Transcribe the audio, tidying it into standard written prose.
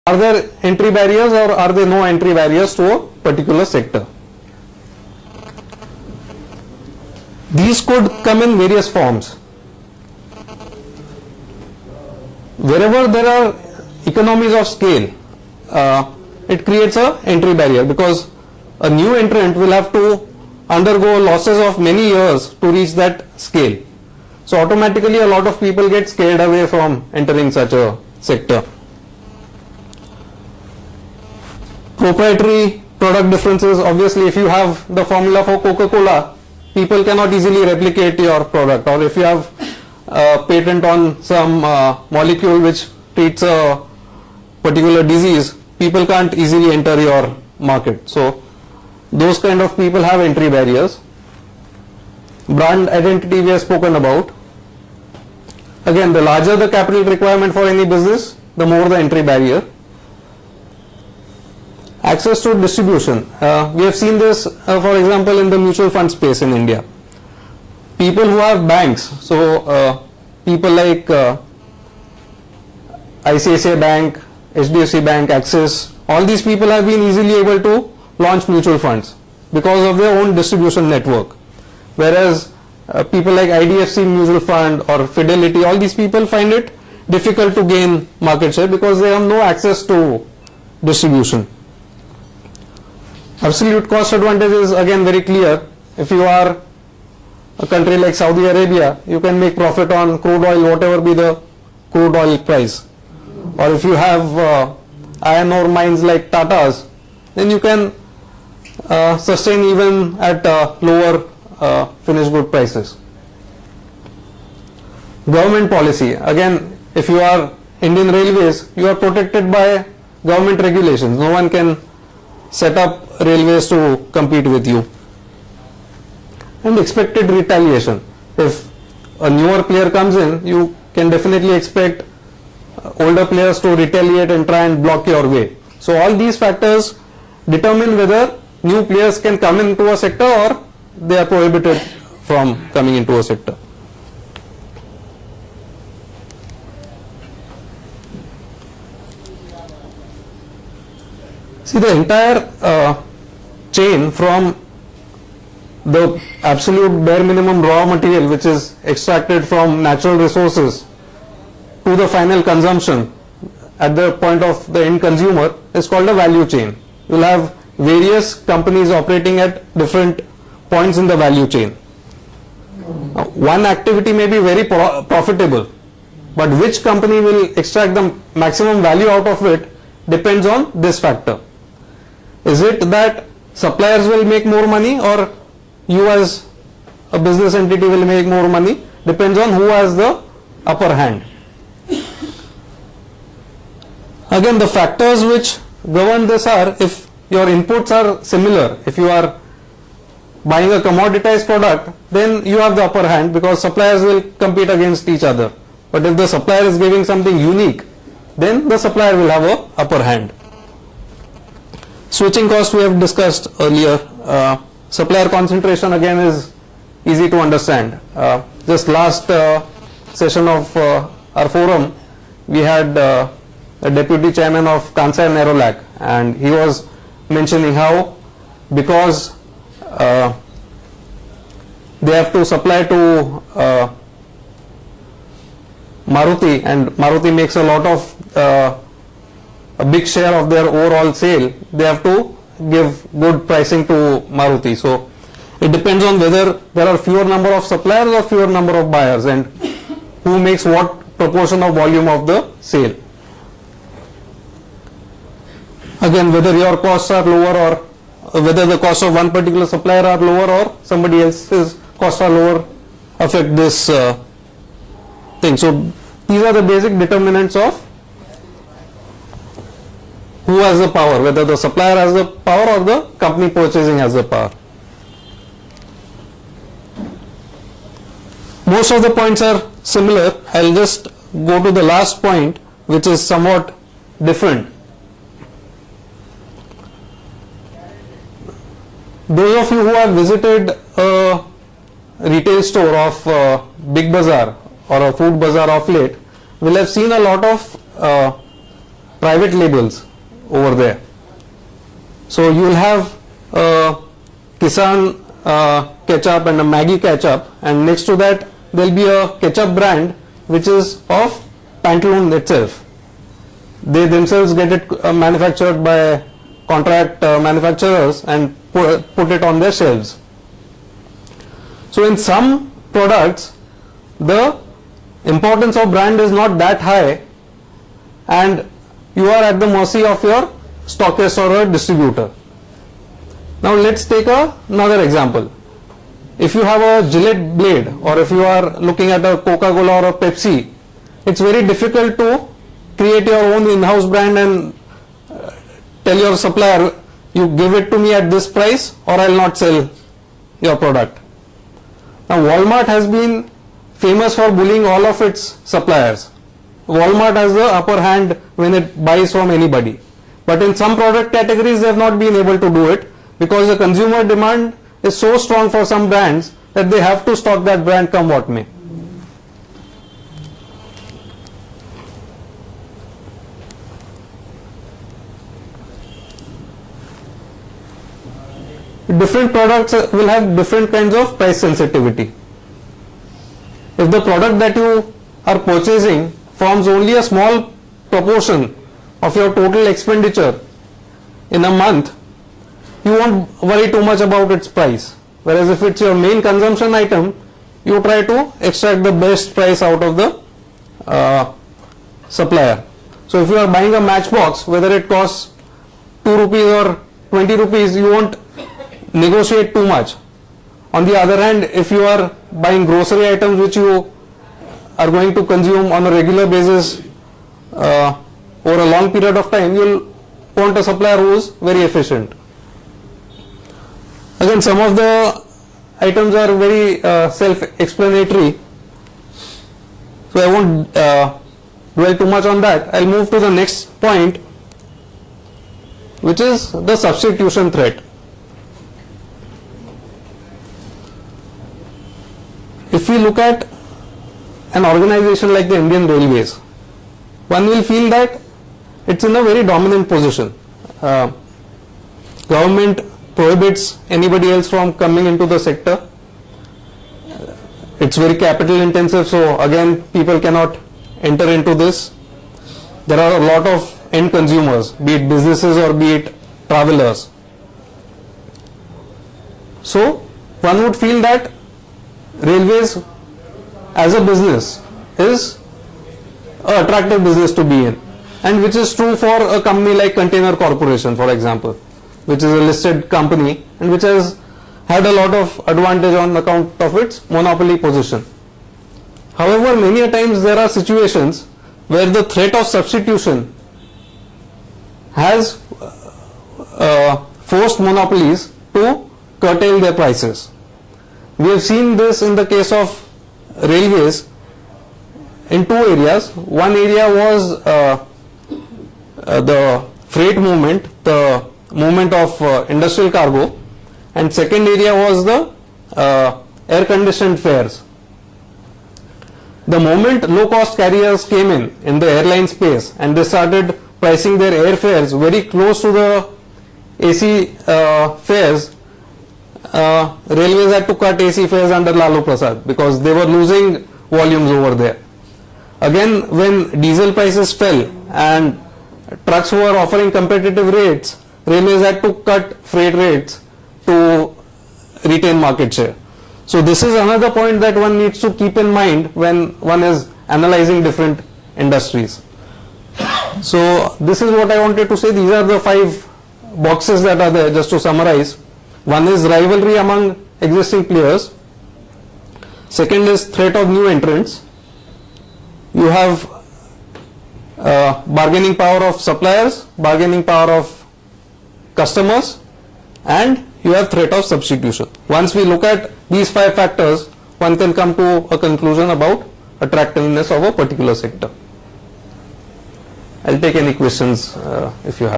Are there entry barriers or are there no entry barriers to a particular sector? These could come in various forms. Wherever there are economies of scale, it creates a entry barrier, because a new entrant will have to undergo losses of many years to reach that scale. So automatically a lot of people get scared away from entering such a sector. Proprietary product differences. Obviously, if you have the formula for Coca-Cola, people cannot easily replicate your product. Or if you have a patent on some molecule which treats a particular disease, people can't easily enter your market. So those kind of people have entry barriers. Brand identity we have spoken about. Again, the larger the capital requirement for any business, the more the entry barrier. Access to distribution. We have seen this, for example, in the mutual fund space in India. People who have banks, so people like ICICI Bank, HDFC Bank, Axis, all these people have been easily able to launch mutual funds because of their own distribution network. Whereas people like IDFC Mutual Fund or Fidelity, all these people find it difficult to gain market share because they have no access to distribution. Absolute cost advantage is again very clear. If you are a country like Saudi Arabia, you can make profit on crude oil, whatever be the crude oil price. Or if you have iron ore mines like Tata's, then you can sustain even at lower finished good prices. Government policy. Again, if you are Indian Railways, you are protected by government regulations. No one can set up railways to compete with you. And expected retaliation. If a newer player comes in, you can definitely expect older players to retaliate and try and block your way. So all these factors determine whether new players can come into a sector or they are prohibited from coming into a sector. See, the entire chain from the absolute bare minimum raw material which is extracted from natural resources to the final consumption at the point of the end consumer is called a value chain. You will have various companies operating at different points in the value chain. One activity may be very profitable, but which company will extract the maximum value out of it depends on this factor. Is it that suppliers will make more money or you as a business entity will make more money? Depends on who has the upper hand. Again, the factors which govern this are if your inputs are similar. If you are buying a commoditized product, then you have the upper hand because suppliers will compete against each other. But if the supplier is giving something unique, then the supplier will have a upper hand. Switching cost we have discussed earlier. Supplier concentration again is easy to understand. Just last session of our forum, we had a deputy chairman of Kansai Nerolac, and he was mentioning how because they have to supply to Maruti, and Maruti makes a lot of a big share of their overall sale, they have to give good pricing to Maruti. So it depends on whether there are fewer number of suppliers or fewer number of buyers and who makes what proportion of volume of the sale. Again, whether your costs are lower or whether the cost of one particular supplier are lower or somebody else's costs are lower affect this thing. So these are the basic determinants of who has the power, whether the supplier has the power or the company purchasing has the power. Most of the points are similar. I'll just go to the last point, which is somewhat different. Those of you who have visited a retail store of Big Bazaar or a food bazaar of late will have seen a lot of private labels over there. So you will have Kisan ketchup and a Maggi ketchup, and next to that there will be a ketchup brand which is of Pantaloon itself. They themselves get it manufactured by contract manufacturers and put it on their shelves. So in some products the importance of brand is not that high, and you are at the mercy of your stockist or a distributor. Now let's take another example. If you have a Gillette blade, or if you are looking at a Coca-Cola or a Pepsi, it's very difficult to create your own in-house brand and tell your supplier, you give it to me at this price or I'll not sell your product. Now Walmart has been famous for bullying all of its suppliers. Walmart has the upper hand when it buys from anybody. But in some product categories they have not been able to do it, because the consumer demand is so strong for some brands that they have to stock that brand come what may. Different products will have different kinds of price sensitivity. If the product that you are purchasing forms only a small proportion of your total expenditure in a month, you won't worry too much about its price. Whereas if it's your main consumption item, you try to extract the best price out of the supplier. So if you are buying a matchbox, whether it costs 2 rupees or 20 rupees, you won't negotiate too much. On the other hand, if you are buying grocery items which you are going to consume on a regular basis over a long period of time, you will want a supplier who is very efficient. Again, some of the items are very self-explanatory, so I won't dwell too much on that. I'll move to the next point, which is the substitution threat. If we look at an organization like the Indian Railways, one will feel that it's in a very dominant position. Government prohibits anybody else from coming into the sector. It's very capital intensive, so again people cannot enter into this. There are a lot of end consumers, be it businesses or be it travelers. So one would feel that railways as a business is an attractive business to be in, and which is true for a company like Container Corporation, for example, which is a listed company and which has had a lot of advantage on account of its monopoly position. However, many a times there are situations where the threat of substitution has forced monopolies to curtail their prices. We have seen this in the case of railways in two areas. One area was the freight movement, the movement of industrial cargo, and second area was the air conditioned fares. The moment low cost carriers came in the airline space, and they started pricing their airfares very close to the AC fares, railways had to cut AC fares under Lalu Prasad because they were losing volumes over there. Again, when diesel prices fell and trucks were offering competitive rates, railways had to cut freight rates to retain market share. So this is another point that one needs to keep in mind when one is analyzing different industries. So this is what I wanted to say. These are the 5 boxes that are there, just to summarize. One is rivalry among existing players. Second is threat of new entrants. You have bargaining power of suppliers, bargaining power of customers, and you have threat of substitution. Once we look at these 5 factors, one can come to a conclusion about attractiveness of a particular sector. I'll take any questions if you have.